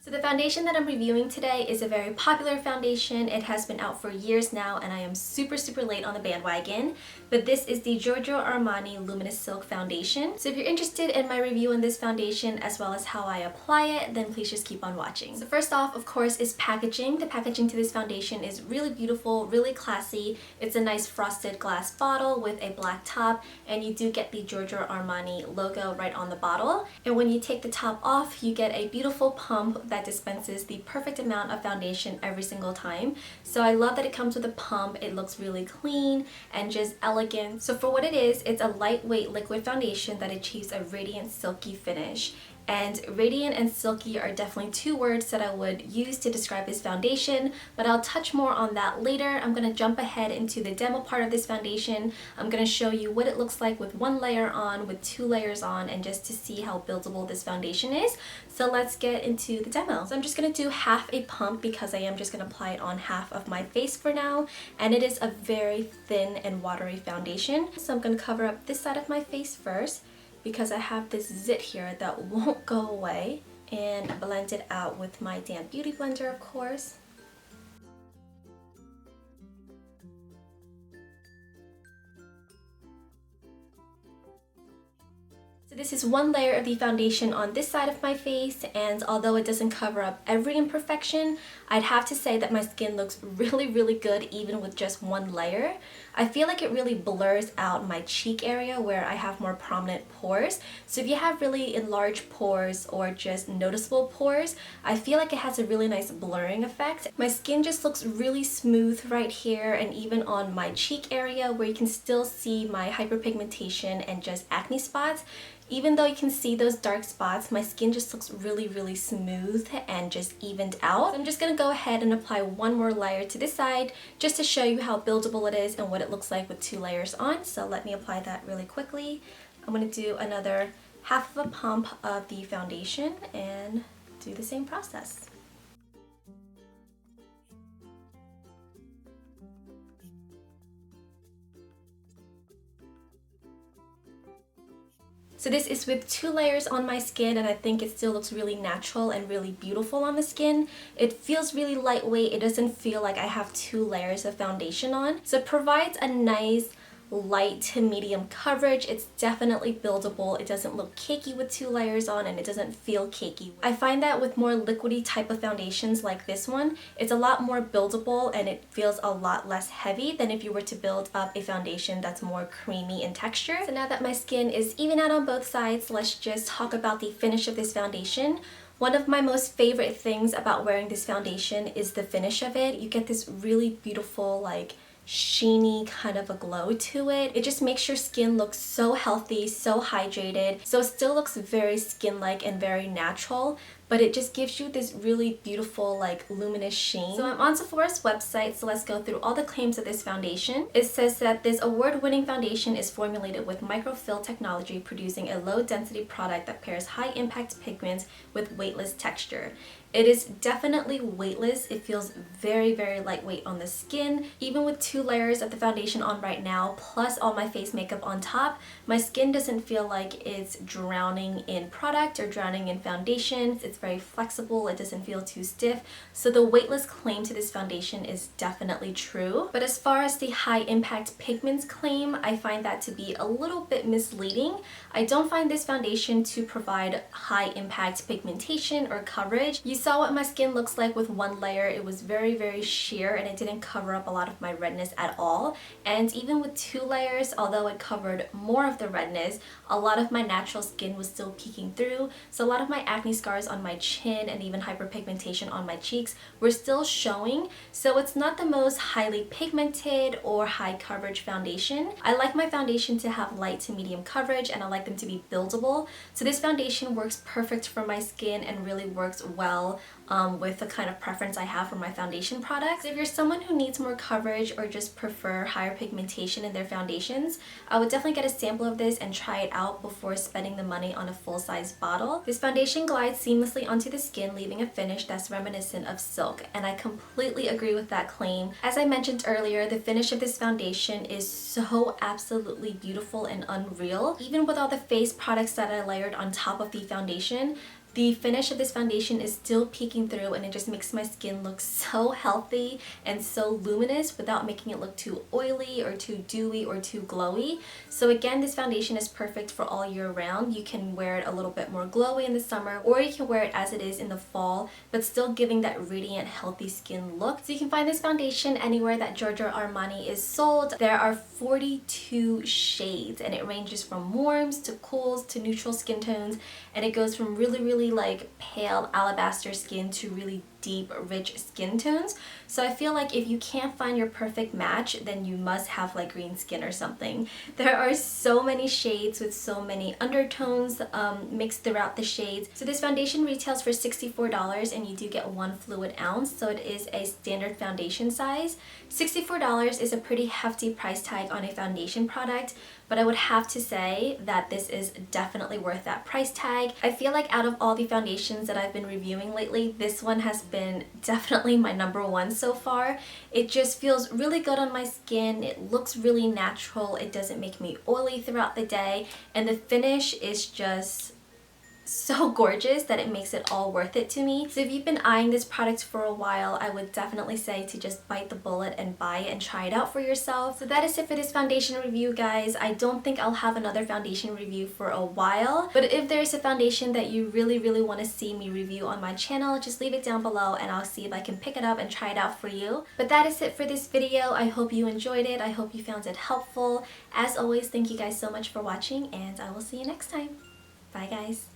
So the foundation that I'm reviewing today is a very popular foundation. It has been out for years now and I am super late on the bandwagon. But this is the Giorgio Armani Luminous Silk Foundation. So if you're interested in my review on this foundation as well as how I apply it, then please just keep on watching. So first off, of course, is packaging. The packaging to this foundation is really beautiful, really classy. It's a nice frosted glass bottle with a black top, and you do get the Giorgio Armani logo right on the bottle. And when you take the top off, you get a beautiful pump that dispenses the perfect amount of foundation every single time. So I love that it comes with a pump. It looks really clean and just elegant. So for what it is, it's a lightweight liquid foundation that achieves a radiant silky finish. And radiant and silky are definitely two words that I would use to describe this foundation, but I'll touch more on that later. I'm going to jump ahead into the demo part of this foundation. I'm going to show you what it looks like with one layer on, with two layers on, and just to see how buildable this foundation is. So let's get into the demo. So I'm just going to do half a pump because I am just going to apply it on half of my face for now, and it is a very thin and watery foundation. So I'm going to cover up this side of my face first, because I have this zit here that won't go away, and blend it out with my damp beauty blender, of course. So this is one layer of the foundation on this side of my face, and although it doesn't cover up every imperfection, I'd have to say that my skin looks really good even with just one layer. I feel like it really blurs out my cheek area where I have more prominent pores. So if you have really enlarged pores or just noticeable pores, I feel like it has a really nice blurring effect. My skin just looks really smooth right here, and even on my cheek area where you can still see my hyperpigmentation and just acne spots. Even though you can see those dark spots, my skin just looks really smooth and just evened out. So I'm just going to go ahead and apply one more layer to this side just to show you how buildable it is and what it looks like with two layers on. So let me apply that really quickly. I'm going to do another half of a pump of the foundation and do the same process. So this is with two layers on my skin, and I think it still looks really natural and really beautiful on the skin. It feels really lightweight. It doesn't feel like I have two layers of foundation on. So it provides a nice light to medium coverage. It's definitely buildable. It doesn't look cakey with two layers on, and it doesn't feel cakey. I find that with more liquidy type of foundations like this one, it's a lot more buildable and it feels a lot less heavy than if you were to build up a foundation that's more creamy in texture. So now that my skin is even out on both sides, let's just talk about the finish of this foundation. One of my most favorite things about wearing this foundation is the finish of it. You get this really beautiful, like, sheeny kind of a glow to it. It just makes your skin look so healthy, so hydrated. So it still looks very skin-like and very natural, but it just gives you this really beautiful, like, luminous sheen. So I'm on Sephora's website, so let's go through all the claims of this foundation. It says that this award-winning foundation is formulated with microfill technology, producing a low-density product that pairs high-impact pigments with weightless texture. It is definitely weightless. It feels very lightweight on the skin. Even with two layers of the foundation on right now, plus all my face makeup on top, my skin doesn't feel like it's drowning in product or drowning in foundation. It's very flexible. It doesn't feel too stiff. So the weightless claim to this foundation is definitely true. But as far as the high impact pigments claim, I find that to be a little bit misleading. I don't find this foundation to provide high impact pigmentation or coverage. You saw what my skin looks like with one layer. It was very sheer and it didn't cover up a lot of my redness at all. And even with two layers, although it covered more of the redness, a lot of my natural skin was still peeking through. So a lot of my acne scars on my chin and even hyperpigmentation on my cheeks were still showing. So it's not the most highly pigmented or high coverage foundation. I like my foundation to have light to medium coverage, and I like them to be buildable. So this foundation works perfect for my skin and really works well with the kind of preference I have for my foundation products. If you're someone who needs more coverage or just prefer higher pigmentation in their foundations, I would definitely get a sample of this and try it out before spending the money on a full-size bottle. This foundation glides seamlessly onto the skin, leaving a finish that's reminiscent of silk, and I completely agree with that claim. As I mentioned earlier, the finish of this foundation is so absolutely beautiful and unreal. Even with all the face products that I layered on top of the foundation, the finish of this foundation is still peeking through, and it just makes my skin look so healthy and so luminous without making it look too oily or too dewy or too glowy. So again, this foundation is perfect for all year round. You can wear it a little bit more glowy in the summer, or you can wear it as it is in the fall, but still giving that radiant, healthy skin look. So you can find this foundation anywhere that Giorgio Armani is sold. There are 42 shades, and it ranges from warms to cools to neutral skin tones, and it goes from really like pale alabaster skin to really deep, rich skin tones. So I feel like if you can't find your perfect match, then you must have like green skin or something. There are so many shades with so many undertones mixed throughout the shades. So this foundation retails for $64, and you do get 1 fluid ounce, so it is a standard foundation size. $64 is a pretty hefty price tag on a foundation product, but I would have to say that this is definitely worth that price tag. I feel like out of all the foundations that I've been reviewing lately, this one has been definitely my #1 so far. It just feels really good on my skin. It looks really natural. It doesn't make me oily throughout the day, and the finish is just so gorgeous that it makes it all worth it to me. So if you've been eyeing this product for a while, I would definitely say to just bite the bullet and buy it and try it out for yourself. So that is it for this foundation review, guys. I don't think I'll have another foundation review for a while, but if there's a foundation that you really want to see me review on my channel, just leave it down below and I'll see if I can pick it up and try it out for you. But that is it for this video. I hope you enjoyed it. I hope you found it helpful. As always, thank you guys so much for watching, and I will see you next time. Bye, guys.